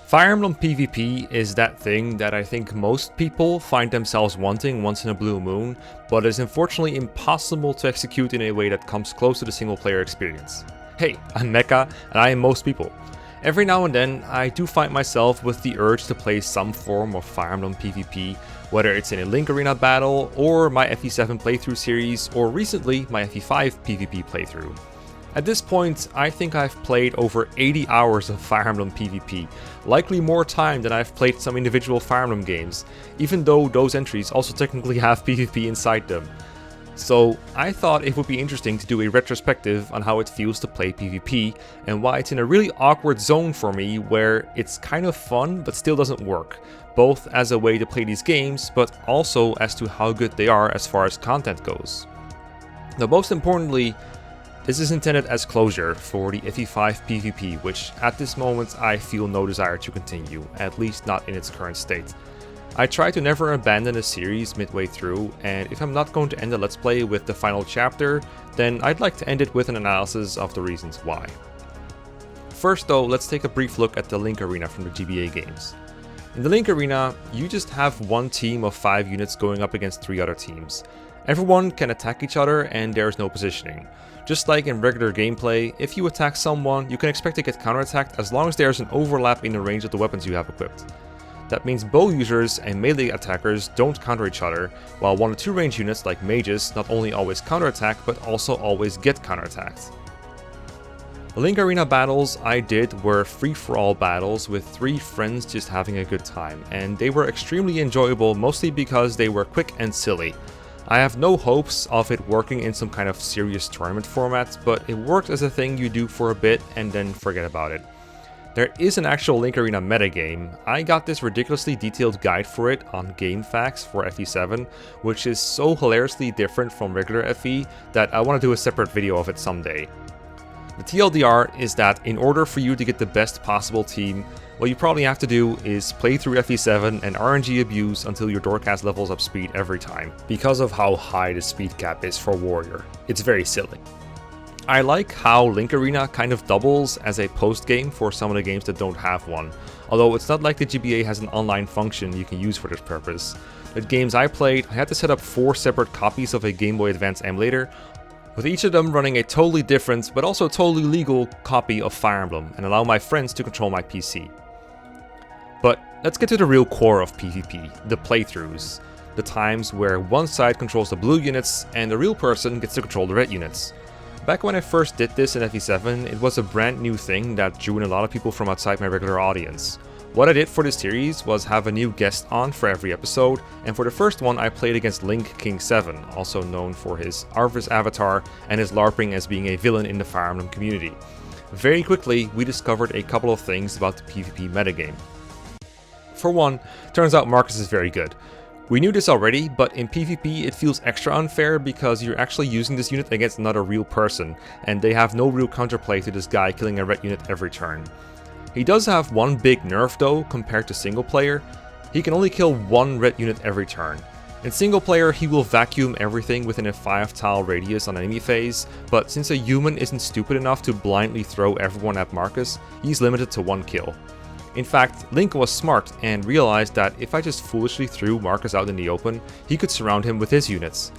Fire Emblem PvP is that thing that I think most people find themselves wanting once in a blue moon, but is unfortunately impossible to execute in a way that comes close to the single player experience. Hey, I'm Mecha, and I am most people. Every now and then, I do find myself with the urge to play some form of Fire Emblem PvP, whether it's in a Link Arena battle, or my FE7 playthrough series, or recently my FE5 PVP playthrough. At this point, I think I've played over 80 hours of Fire Emblem PvP, likely more time than I've played some individual Fire Emblem games, even though those entries also technically have PvP inside them. So I thought it would be interesting to do a retrospective on how it feels to play PvP, and why it's in a really awkward zone for me where it's kind of fun but still doesn't work, both as a way to play these games, but also as to how good they are as far as content goes. Now, most importantly, this is intended as closure for the FE5 PVP, which at this moment I feel no desire to continue, at least not in its current state. I try to never abandon a series midway through, and if I'm not going to end the Let's Play with the final chapter, then I'd like to end it with an analysis of the reasons why. First though, let's take a brief look at the Link Arena from the GBA games. In the Link Arena, you just have one team of 5 units going up against 3 other teams. Everyone can attack each other and there is no positioning. Just like in regular gameplay, if you attack someone, you can expect to get counterattacked as long as there is an overlap in the range of the weapons you have equipped. That means bow users and melee attackers don't counter each other, while 1 or 2 range units like mages not only always counterattack, but also always get counterattacked. The Link Arena battles I did were free-for-all battles with 3 friends just having a good time, and they were extremely enjoyable mostly because they were quick and silly. I have no hopes of it working in some kind of serious tournament format, but it worked as a thing you do for a bit and then forget about it. There is an actual Link Arena metagame. I got this ridiculously detailed guide for it on GameFAQs for FE7, which is so hilariously different from regular FE that I want to do a separate video of it someday. The TLDR is that in order for you to get the best possible team, what you probably have to do is play through FE7 and RNG abuse until your Doorcast levels up speed every time, because of how high the speed cap is for Warrior. It's very silly. I like how Link Arena kind of doubles as a post-game for some of the games that don't have one, although it's not like the GBA has an online function you can use for this purpose. The games I played, I had to set up 4 separate copies of a Game Boy Advance emulator, with each of them running a totally different, but also totally legal copy of Fire Emblem, and allow my friends to control my PC. But let's get to the real core of PvP, the playthroughs. The times where one side controls the blue units, and the real person gets to control the red units. Back when I first did this in FE7, it was a brand new thing that drew in a lot of people from outside my regular audience. What I did for this series was have a new guest on for every episode, and for the first one I played against Link King 7, also known for his Arvis avatar and his LARPing as being a villain in the Fire Emblem community. Very quickly, we discovered a couple of things about the PvP metagame. For one, turns out Marcus is very good. We knew this already, but in PvP it feels extra unfair because you're actually using this unit against another real person, and they have no real counterplay to this guy killing a red unit every turn. He does have one big nerf though compared to single player. He can only kill 1 red unit every turn. In single player he will vacuum everything within a 5 tile radius on enemy phase, but since a human isn't stupid enough to blindly throw everyone at Marcus, he's limited to 1 kill. In fact, Link was smart and realized that if I just foolishly threw Marcus out in the open, he could surround him with his units.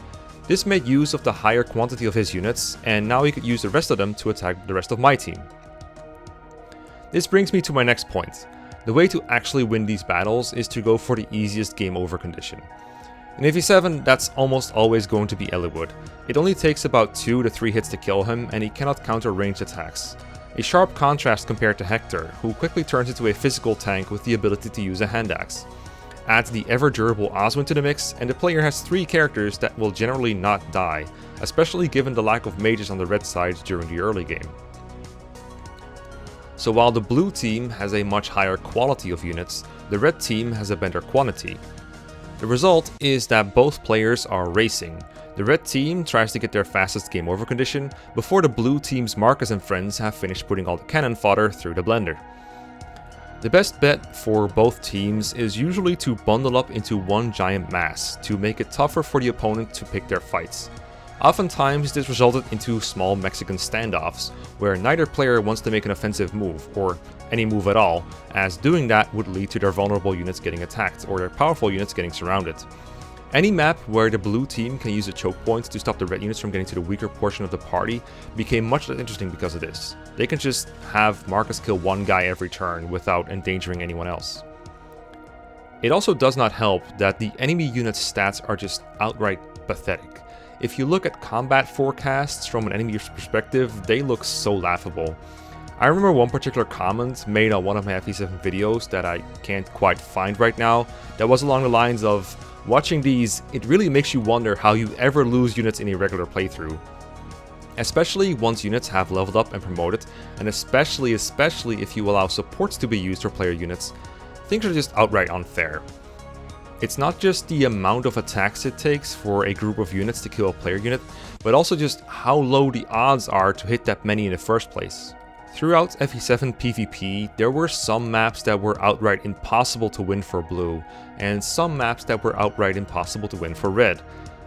This made use of the higher quantity of his units, and now he could use the rest of them to attack the rest of my team. This brings me to my next point. The way to actually win these battles is to go for the easiest game over condition. In FE7, that's almost always going to be Eliwood. It only takes about 2 to 3 hits to kill him, and he cannot counter ranged attacks. A sharp contrast compared to Hector, who quickly turns into a physical tank with the ability to use a hand axe. Add the ever-durable Oswin to the mix, and the player has 3 characters that will generally not die, especially given the lack of mages on the red side during the early game. So while the blue team has a much higher quality of units, the red team has a better quantity. The result is that both players are racing. The red team tries to get their fastest game over condition before the blue team's Marcus and friends have finished putting all the cannon fodder through the blender. The best bet for both teams is usually to bundle up into one giant mass to make it tougher for the opponent to pick their fights. Oftentimes, this resulted into small Mexican standoffs, where neither player wants to make an offensive move, or any move at all, as doing that would lead to their vulnerable units getting attacked, or their powerful units getting surrounded. Any map where the blue team can use a choke point to stop the red units from getting to the weaker portion of the party became much less interesting because of this. They can just have Marcus kill one guy every turn without endangering anyone else. It also does not help that the enemy unit's stats are just outright pathetic. If you look at combat forecasts from an enemy's perspective, they look so laughable. I remember one particular comment made on one of my FE7 videos that I can't quite find right now, that was along the lines of, "Watching these, it really makes you wonder how you ever lose units in a regular playthrough." Especially once units have leveled up and promoted, and especially if you allow supports to be used for player units, things are just outright unfair. It's not just the amount of attacks it takes for a group of units to kill a player unit, but also just how low the odds are to hit that many in the first place. Throughout FE7 PVP, there were some maps that were outright impossible to win for blue, and some maps that were outright impossible to win for red.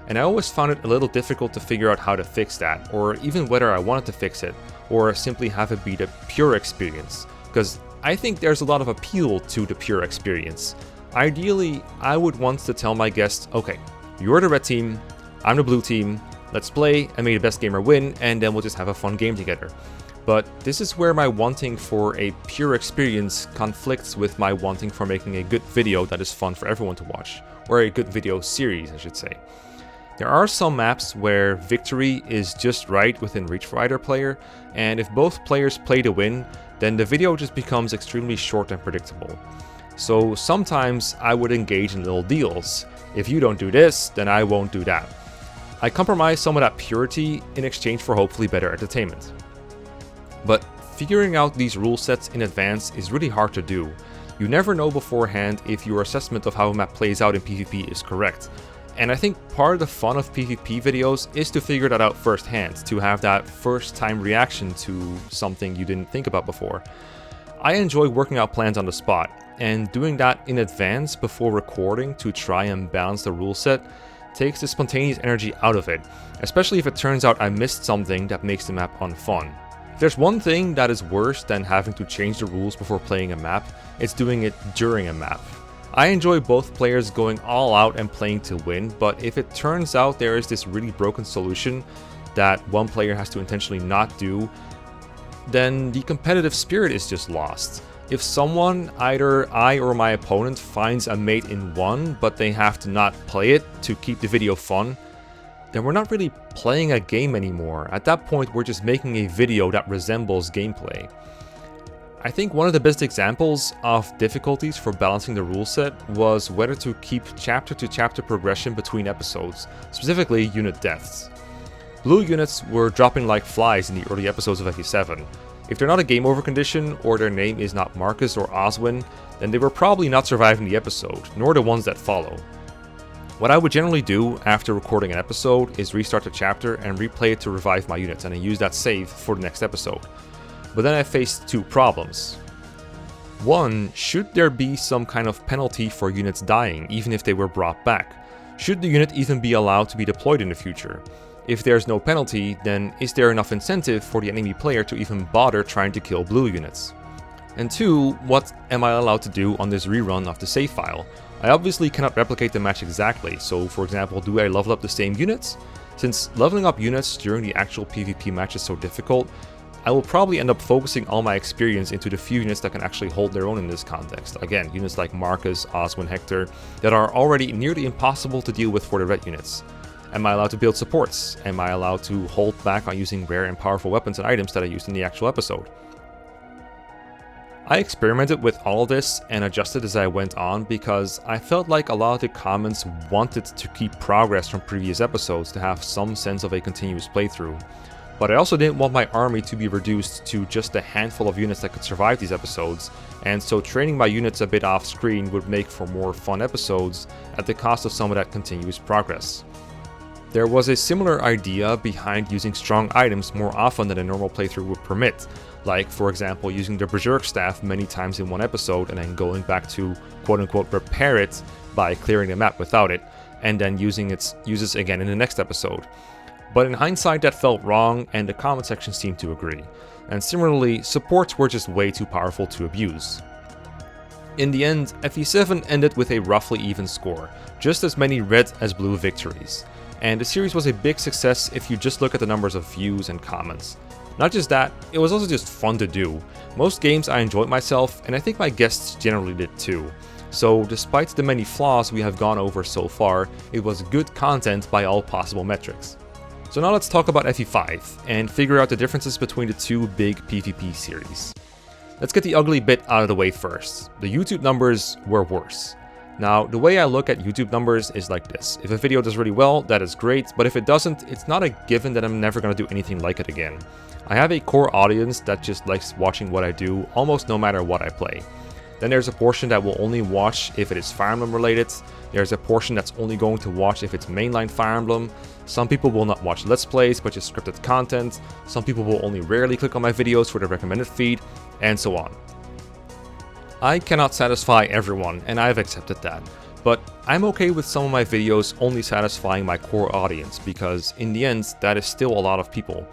And I always found it a little difficult to figure out how to fix that, or even whether I wanted to fix it, or simply have it be the pure experience, because I think there's a lot of appeal to the pure experience. Ideally, I would want to tell my guests, okay, you're the red team, I'm the blue team, let's play and make the best gamer win, and then we'll just have a fun game together. But this is where my wanting for a pure experience conflicts with my wanting for making a good video that is fun for everyone to watch, or a good video series, I should say. There are some maps where victory is just right within reach for either player, and if both players play to win, then the video just becomes extremely short and predictable. So sometimes I would engage in little deals. If you don't do this, then I won't do that. I compromise some of that purity in exchange for hopefully better entertainment. But figuring out these rule sets in advance is really hard to do. You never know beforehand if your assessment of how a map plays out in PvP is correct. And I think part of the fun of PvP videos is to figure that out firsthand, to have that first time reaction to something you didn't think about before. I enjoy working out plans on the spot, and doing that in advance before recording to try and balance the rule set takes the spontaneous energy out of it, especially if it turns out I missed something that makes the map unfun. If there's one thing that is worse than having to change the rules before playing a map, it's doing it during a map. I enjoy both players going all out and playing to win, but if it turns out there is this really broken solution that one player has to intentionally not do, then the competitive spirit is just lost. If someone, either I or my opponent, finds a mate in one, but they have to not play it to keep the video fun, then we're not really playing a game anymore. At that point, we're just making a video that resembles gameplay. I think one of the best examples of difficulties for balancing the rule set was whether to keep chapter to chapter progression between episodes, specifically unit deaths. Blue units were dropping like flies in the early episodes of FE7. If they're not a game over condition, or their name is not Marcus or Oswin, then they were probably not surviving the episode, nor the ones that follow. What I would generally do after recording an episode is restart the chapter and replay it to revive my units, and then use that save for the next episode. But then I faced two problems. One, should there be some kind of penalty for units dying, even if they were brought back? Should the unit even be allowed to be deployed in the future? If there's no penalty, then is there enough incentive for the enemy player to even bother trying to kill blue units? And two, what am I allowed to do on this rerun of the save file? I obviously cannot replicate the match exactly, so for example, do I level up the same units? Since leveling up units during the actual PvP match is so difficult, I will probably end up focusing all my experience into the few units that can actually hold their own in this context. Again, units like Marcus, Oswin, Hector, that are already nearly impossible to deal with for the red units. Am I allowed to build supports? Am I allowed to hold back on using rare and powerful weapons and items that I used in the actual episode? I experimented with all of this and adjusted as I went on because I felt like a lot of the comments wanted to keep progress from previous episodes to have some sense of a continuous playthrough. But I also didn't want my army to be reduced to just a handful of units that could survive these episodes, and so training my units a bit off screen would make for more fun episodes at the cost of some of that continuous progress. There was a similar idea behind using strong items more often than a normal playthrough would permit, like for example using the Berserk Staff many times in one episode and then going back to quote-unquote repair it by clearing the map without it, and then using its uses again in the next episode. But in hindsight that felt wrong, and the comment section seemed to agree. And similarly, supports were just way too powerful to abuse. In the end, FE7 ended with a roughly even score, just as many red as blue victories. And the series was a big success if you just look at the numbers of views and comments. Not just that, it was also just fun to do. Most games I enjoyed myself, and I think my guests generally did too. So despite the many flaws we have gone over so far, it was good content by all possible metrics. So now let's talk about FE5, and figure out the differences between the two big PvP series. Let's get the ugly bit out of the way first. The YouTube numbers were worse. Now, the way I look at YouTube numbers is like this. If a video does really well, that is great, but if it doesn't, it's not a given that I'm never gonna do anything like it again. I have a core audience that just likes watching what I do, almost no matter what I play. Then there's a portion that will only watch if it is Fire Emblem related. There's a portion that's only going to watch if it's mainline Fire Emblem. Some people will not watch Let's Plays, but just scripted content. Some people will only rarely click on my videos for the recommended feed, and so on. I cannot satisfy everyone, and I've accepted that. But I'm okay with some of my videos only satisfying my core audience, because in the end, that is still a lot of people.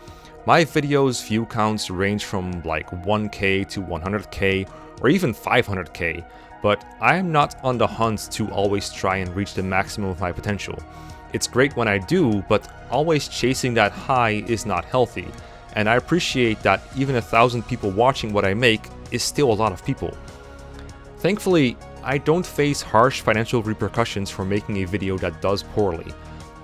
My videos' view counts range from like 1k to 100k, or even 500k, but I am not on the hunt to always try and reach the maximum of my potential. It's great when I do, but always chasing that high is not healthy, and I appreciate that even 1,000 people watching what I make is still a lot of people. Thankfully, I don't face harsh financial repercussions for making a video that does poorly.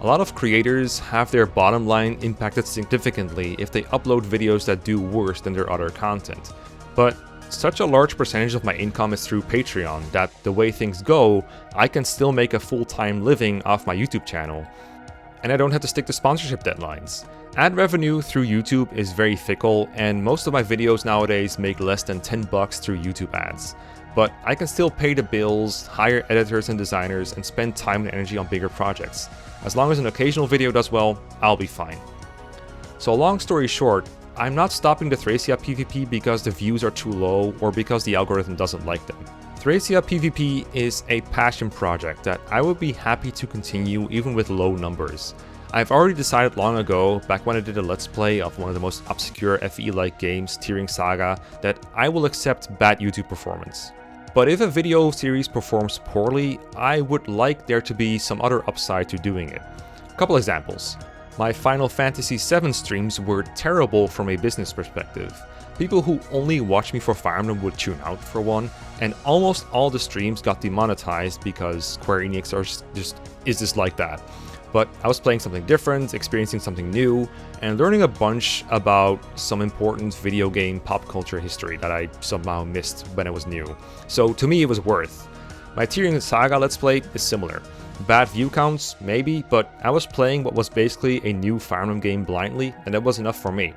A lot of creators have their bottom line impacted significantly if they upload videos that do worse than their other content. But such a large percentage of my income is through Patreon that the way things go, I can still make a full-time living off my YouTube channel. And I don't have to stick to sponsorship deadlines. Ad revenue through YouTube is very fickle, and most of my videos nowadays make less than $10 through YouTube ads. But I can still pay the bills, hire editors and designers, and spend time and energy on bigger projects. As long as an occasional video does well, I'll be fine. So long story short, I'm not stopping the Thracia PvP because the views are too low or because the algorithm doesn't like them. Thracia PvP is a passion project that I would be happy to continue even with low numbers. I've already decided long ago, back when I did a Let's Play of one of the most obscure FE-like games, Tearing Saga, that I will accept bad YouTube performance. But if a video series performs poorly, I would like there to be some other upside to doing it. A couple examples. My Final Fantasy VII streams were terrible from a business perspective. People who only watch me for Fire Emblem would tune out for one, and almost all the streams got demonetized because Square Enix is just like that. But I was playing something different, experiencing something new, and learning a bunch about some important video game pop culture history that I somehow missed when I was new. So to me it was worth. My Tearing Saga Let's Play is similar. Bad view counts, maybe, but I was playing what was basically a new Fire Emblem game blindly, and that was enough for me.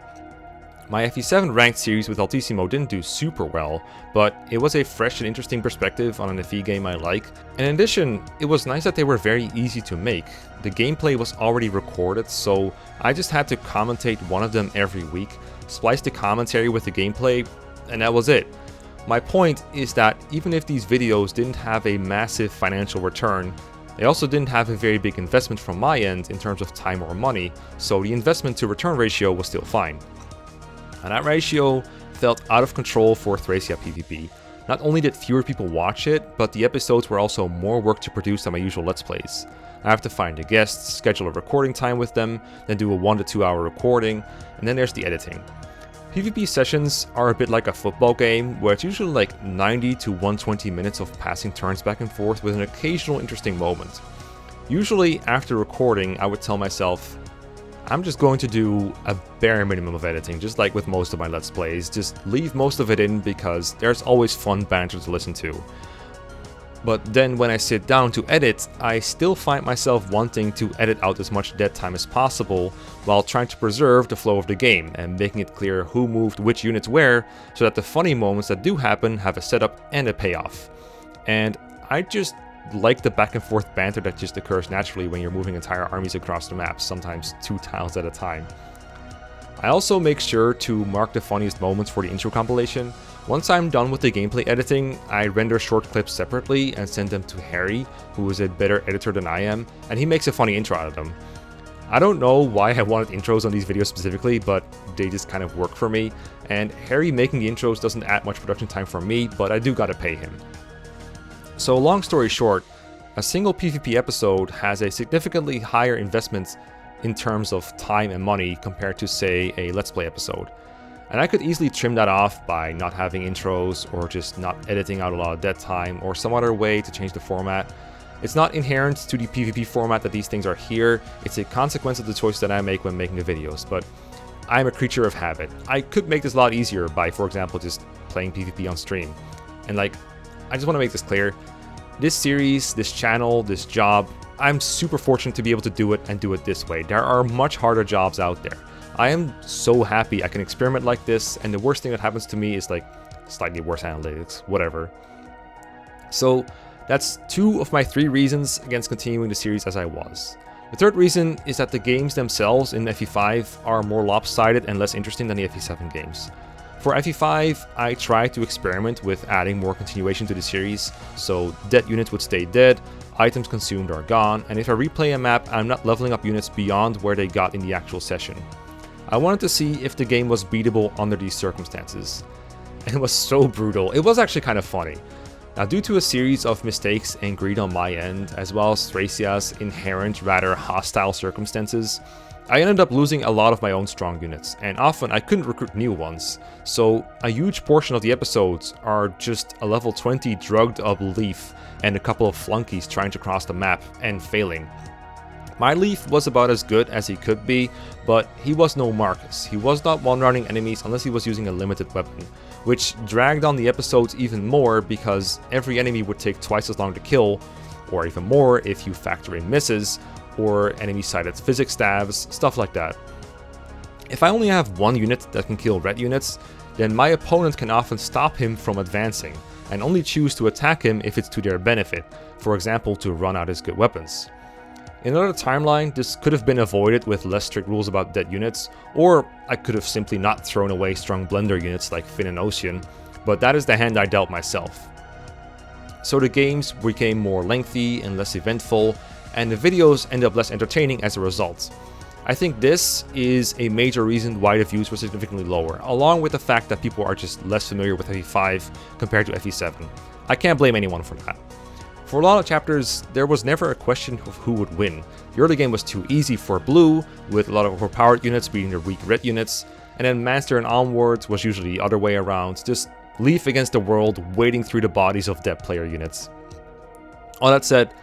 My FE7 ranked series with Altissimo didn't do super well, but it was a fresh and interesting perspective on an FE game I like, and in addition, it was nice that they were very easy to make. The gameplay was already recorded, so I just had to commentate one of them every week, splice the commentary with the gameplay, and that was it. My point is that even if these videos didn't have a massive financial return, they also didn't have a very big investment from my end in terms of time or money, so the investment to return ratio was still fine. And that ratio felt out of control for Thracia PVP. Not only did fewer people watch it, but the episodes were also more work to produce than my usual Let's Plays. I have to find the guests, schedule a recording time with them, then do a 1 to 2 hour recording, and then there's the editing. PvP sessions are a bit like a football game, where it's usually like 90 to 120 minutes of passing turns back and forth with an occasional interesting moment. Usually after recording, I would tell myself, I'm just going to do a bare minimum of editing, just like with most of my Let's Plays. Just leave most of it in because there's always fun banter to listen to. But then when I sit down to edit, I still find myself wanting to edit out as much dead time as possible while trying to preserve the flow of the game and making it clear who moved which units where so that the funny moments that do happen have a setup and a payoff. And I just like the back and forth banter that just occurs naturally when you're moving entire armies across the map, sometimes 2 tiles at a time. I also make sure to mark the funniest moments for the intro compilation. Once I'm done with the gameplay editing, I render short clips separately and send them to Harry, who is a better editor than I am, and he makes a funny intro out of them. I don't know why I wanted intros on these videos specifically, but they just kind of work for me, and Harry making the intros doesn't add much production time for me, but I do gotta pay him. So long story short, a single PvP episode has a significantly higher investment in terms of time and money compared to, say, a Let's Play episode. And I could easily trim that off by not having intros, or just not editing out a lot of dead time, or some other way to change the format. It's not inherent to the PvP format that these things are here, it's a consequence of the choice that I make when making the videos, but I'm a creature of habit. I could make this a lot easier by, for example, just playing PvP on stream. And like, I just want to make this clear, this series, this channel, this job, I'm super fortunate to be able to do it and do it this way. There are much harder jobs out there. I am so happy I can experiment like this, and the worst thing that happens to me is like slightly worse analytics, whatever. So that's 2 of my 3 reasons against continuing the series as I was. The third reason is that the games themselves in FE5 are more lopsided and less interesting than the FE7 games. For FE5, I tried to experiment with adding more continuation to the series, so dead units would stay dead, items consumed are gone, and if I replay a map, I'm not leveling up units beyond where they got in the actual session. I wanted to see if the game was beatable under these circumstances. And it was so brutal. It was actually kind of funny. Now, due to a series of mistakes and greed on my end, as well as Thracia's inherent, rather hostile circumstances, I ended up losing a lot of my own strong units, and often I couldn't recruit new ones, so a huge portion of the episodes are just a level 20 drugged up Leaf and a couple of flunkies trying to cross the map and failing. My Leaf was about as good as he could be, but he was no Marcus. He was not one-running enemies unless he was using a limited weapon, which dragged on the episodes even more because every enemy would take twice as long to kill, or even more if you factor in misses, or enemy-sided physics stabs, stuff like that. If I only have one unit that can kill red units, then my opponent can often stop him from advancing, and only choose to attack him if it's to their benefit, for example to run out his good weapons. In another timeline, this could have been avoided with less strict rules about dead units, or I could have simply not thrown away strong blender units like Finn and Ocean, but that is the hand I dealt myself. So the games became more lengthy and less eventful, and the videos end up less entertaining as a result. I think this is a major reason why the views were significantly lower, along with the fact that people are just less familiar with FE5 compared to FE7. I can't blame anyone for that. For a lot of chapters, there was never a question of who would win. The early game was too easy for blue, with a lot of overpowered units beating the weak red units, and then Master and onwards was usually the other way around, just Leaf against the world, wading through the bodies of dead player units. All that said,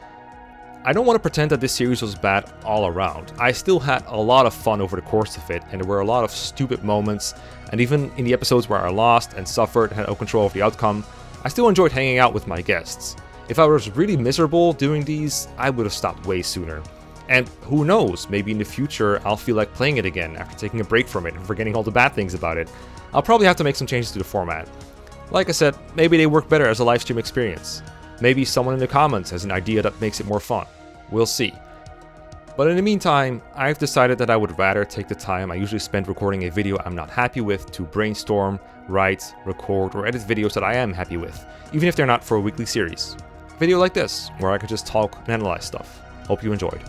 I don't want to pretend that this series was bad all around. I still had a lot of fun over the course of it, and there were a lot of stupid moments, and even in the episodes where I lost and suffered and had no control over the outcome, I still enjoyed hanging out with my guests. If I was really miserable doing these, I would have stopped way sooner. And who knows, maybe in the future I'll feel like playing it again after taking a break from it and forgetting all the bad things about it. I'll probably have to make some changes to the format. Like I said, maybe they work better as a live stream experience. Maybe someone in the comments has an idea that makes it more fun. We'll see. But in the meantime, I've decided that I would rather take the time I usually spend recording a video I'm not happy with to brainstorm, write, record, or edit videos that I am happy with, even if they're not for a weekly series. A video like this, where I could just talk and analyze stuff. Hope you enjoyed.